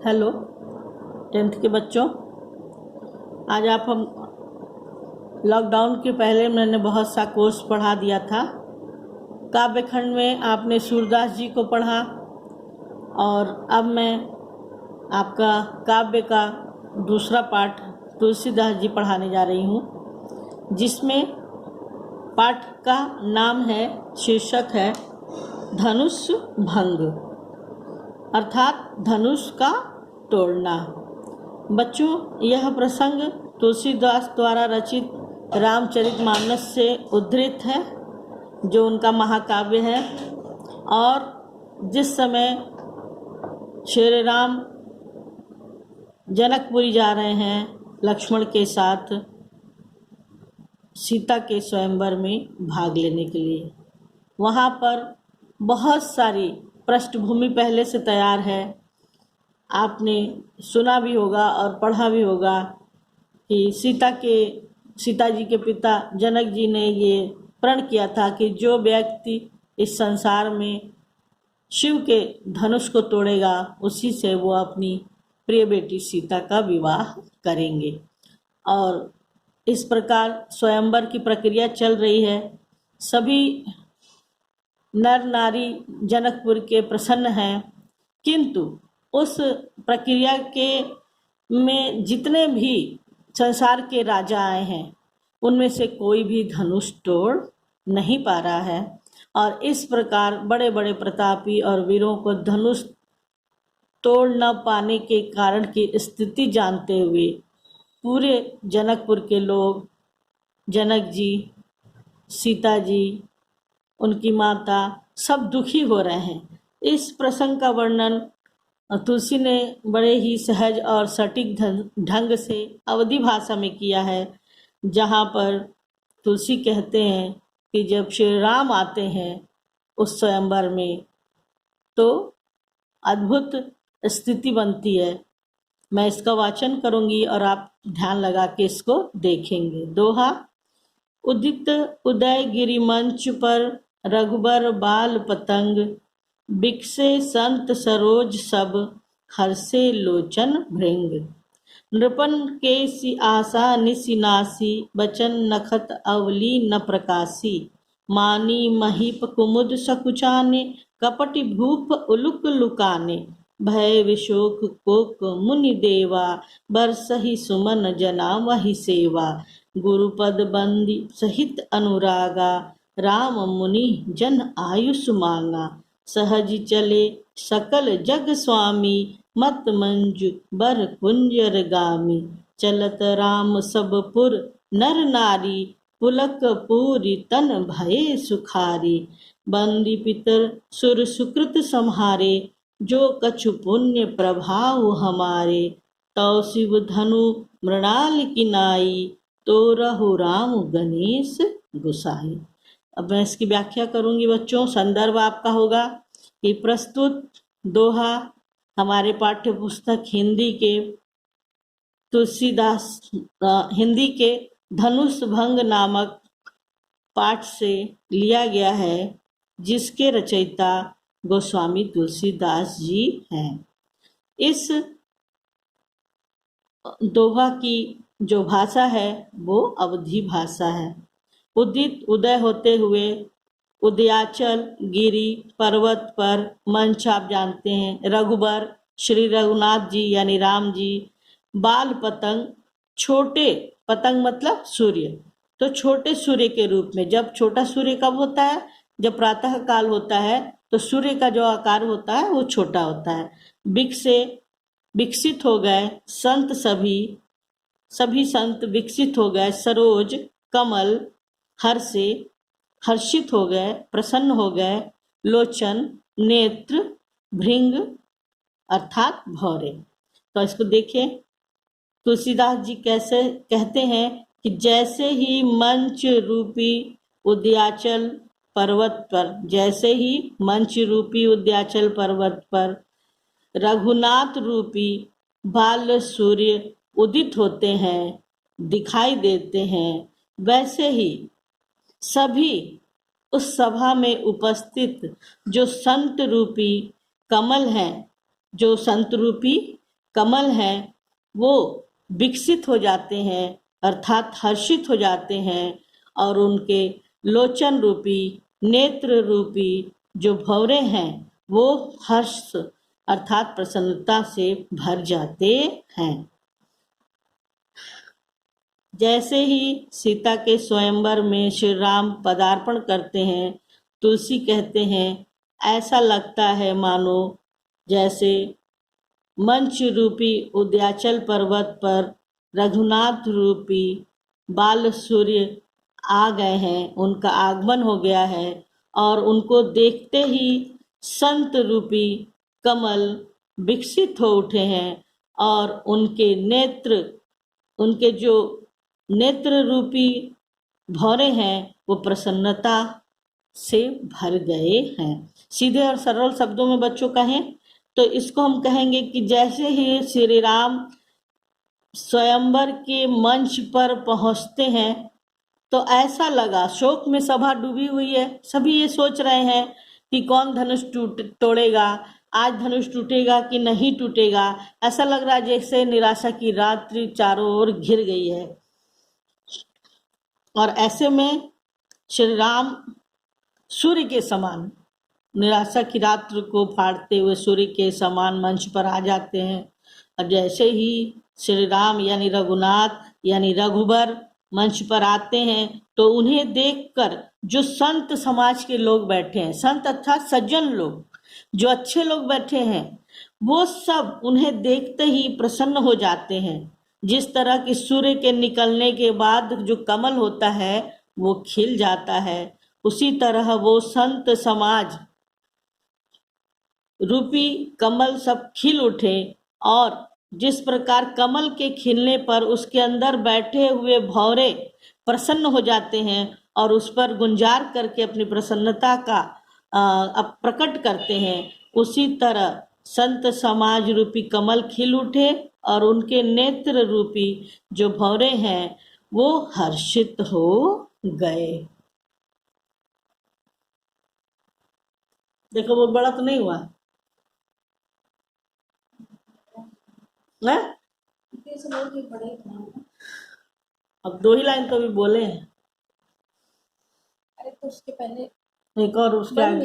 Hello 10th के बच्चों, आज आप हम लॉकडाउन के पहले मैंने बहुत सा कोर्स पढ़ा दिया था। काव्य खंड में आपने सूरदास जी को पढ़ा और अब मैं आपका काव्य का दूसरा पाठ तुलसीदास जी पढ़ाने जा रही हूँ, जिसमें पाठ का नाम है, शीर्षक है धनुष भंग, अर्थात धनुष का तोड़ना। बच्चों, यह प्रसंग तुलसीदास द्वारा रचित रामचरितमानस से उद्धृत है, जो उनका महाकाव्य है। और जिस समय श्री राम जनकपुरी जा रहे हैं लक्ष्मण के साथ सीता के स्वयंवर में भाग लेने के लिए, वहाँ पर बहुत सारी पृष्ठभूमि पहले से तैयार है। आपने सुना भी होगा और पढ़ा भी होगा कि सीता जी के पिता जनक जी ने ये प्रण किया था कि जो व्यक्ति इस संसार में शिव के धनुष को तोड़ेगा, उसी से वो अपनी प्रिय बेटी सीता का विवाह करेंगे। और इस प्रकार स्वयंवर की प्रक्रिया चल रही है। सभी नर नारी जनकपुर के प्रसन्न हैं, किंतु उस प्रक्रिया के में जितने भी संसार के राजा आए हैं, उनमें से कोई भी धनुष तोड़ नहीं पा रहा है। और इस प्रकार बड़े बड़े प्रतापी और वीरों को धनुष तोड़ न पाने के कारण की स्थिति जानते हुए पूरे जनकपुर के लोग, जनक जी, सीता जी, उनकी माता, सब दुखी हो रहे हैं। इस प्रसंग का वर्णन तुलसी ने बड़े ही सहज और सटीक ढंग से अवधी भाषा में किया है, जहाँ पर तुलसी कहते हैं कि जब श्री राम आते हैं उस स्वयंवर में, तो अद्भुत स्थिति बनती है। मैं इसका वाचन करूंगी और आप ध्यान लगा के इसको देखेंगे। दोहा। उदित उदय गिरि मंच पर रघुबर बाल पतंग, बिकसे संत सरोज सब हर्षे लोचन भृंग। नृपन के सी आशा निसिनासी, बचन नखत अवली न प्रकाशी। मानी महीप कुमुद सकुचाने, कपटि भूप उलुक लुकाने। भय विशोक कोक मुनि देवा, बरसहि सुमन जना वही सेवा। गुरुपद बंदी सहित अनुरागा, राम मुनि जन आयुष मांगा। सहज चले सकल जग स्वामी, मत मंजु बर कुंजर गामी। चलत राम सब पुर नर नारी, पुलक पूरी तन भये सुखारी। बंदी पितर सुर सुकृत सम्हारे, जो कछु पुण्य प्रभाव हमारे। तौ शिव धनु मृणाल किनाई, तो रहो राम गणेश गुसाई। अब मैं इसकी व्याख्या करूंगी बच्चों। संदर्भ आपका होगा कि प्रस्तुत दोहा हमारे पाठ्य पुस्तक हिंदी के धनुष भंग नामक पाठ से लिया गया है, जिसके रचयिता गोस्वामी तुलसीदास जी हैं। इस दोहा की जो भाषा है वो अवधी भाषा है। उदित उदय होते हुए उदयाचल गिरी पर्वत पर मंच, आप जानते हैं, रघुबर श्री रघुनाथ जी यानी राम जी। बाल पतंग, छोटे पतंग मतलब सूर्य, तो छोटे सूर्य के रूप में। जब छोटा सूर्य कब होता है? जब प्रातः काल होता है, तो सूर्य का जो आकार होता है वो छोटा होता है। विकसित हो गए संत, सभी संत विकसित हो गए। सरोज कमल, हर्षे हर्षित हो गए, प्रसन्न हो गए। लोचन नेत्र, भृंग अर्थात भौरे। तो इसको देखें, तुलसीदास जी कैसे कहते हैं कि जैसे ही मंच रूपी उदयाचल पर्वत पर, जैसे ही मंच रूपी उदयाचल पर्वत पर रघुनाथ रूपी बाल सूर्य उदित होते हैं, दिखाई देते हैं, वैसे ही सभी उस सभा में उपस्थित जो संत रूपी कमल हैं, जो संत रूपी कमल हैं वो विकसित हो जाते हैं, अर्थात हर्षित हो जाते हैं, और उनके लोचन रूपी, नेत्र रूपी जो भंवरे हैं वो हर्ष अर्थात प्रसन्नता से भर जाते हैं। जैसे ही सीता के स्वयंवर में श्री राम पदार्पण करते हैं, तुलसी कहते हैं ऐसा लगता है मानो जैसे मंच रूपी उद्याचल पर्वत पर रघुनाथ रूपी बाल सूर्य आ गए हैं, उनका आगमन हो गया है, और उनको देखते ही संत रूपी कमल विकसित हो उठे हैं, और उनके जो नेत्र रूपी भौरे हैं वो प्रसन्नता से भर गए हैं। सीधे और सरल शब्दों में बच्चों कहें तो इसको हम कहेंगे कि जैसे ही श्री राम स्वयंवर के मंच पर पहुंचते हैं तो ऐसा लगा, शोक में सभा डूबी हुई है, सभी ये सोच रहे हैं कि कौन धनुष तोड़ेगा, आज धनुष टूटेगा कि नहीं टूटेगा। ऐसा लग रहा है जैसे निराशा की रात्रि चारों ओर घिर गई है, और ऐसे में श्री राम सूर्य के समान, निराशा की रात्रि को फाड़ते हुए सूर्य के समान मंच पर आ जाते हैं। और जैसे ही श्री राम यानी रघुनाथ यानी रघुबर मंच पर आते हैं तो उन्हें देखकर जो संत समाज के लोग बैठे हैं, संत अर्थात सज्जन लोग, जो अच्छे लोग बैठे हैं, वो सब उन्हें देखते ही प्रसन्न हो जाते हैं। जिस तरह की सूर्य के निकलने के बाद जो कमल होता है वो खिल जाता है, उसी तरह वो संत समाज रूपी कमल सब खिल उठे, और जिस प्रकार कमल के खिलने पर उसके अंदर बैठे हुए भौरे प्रसन्न हो जाते हैं और उस पर गुंजार करके अपनी प्रसन्नता का प्रकट करते हैं, उसी तरह संत समाज रूपी कमल खिल उठे और उनके नेत्र रूपी जो भौरे हैं वो हर्षित हो गए। देखो वो बड़ा तो नहीं हुआ है? अब 2 ही लाइन तो भी बोले हैं, अरे तो उसके पहले एक और उसके आगे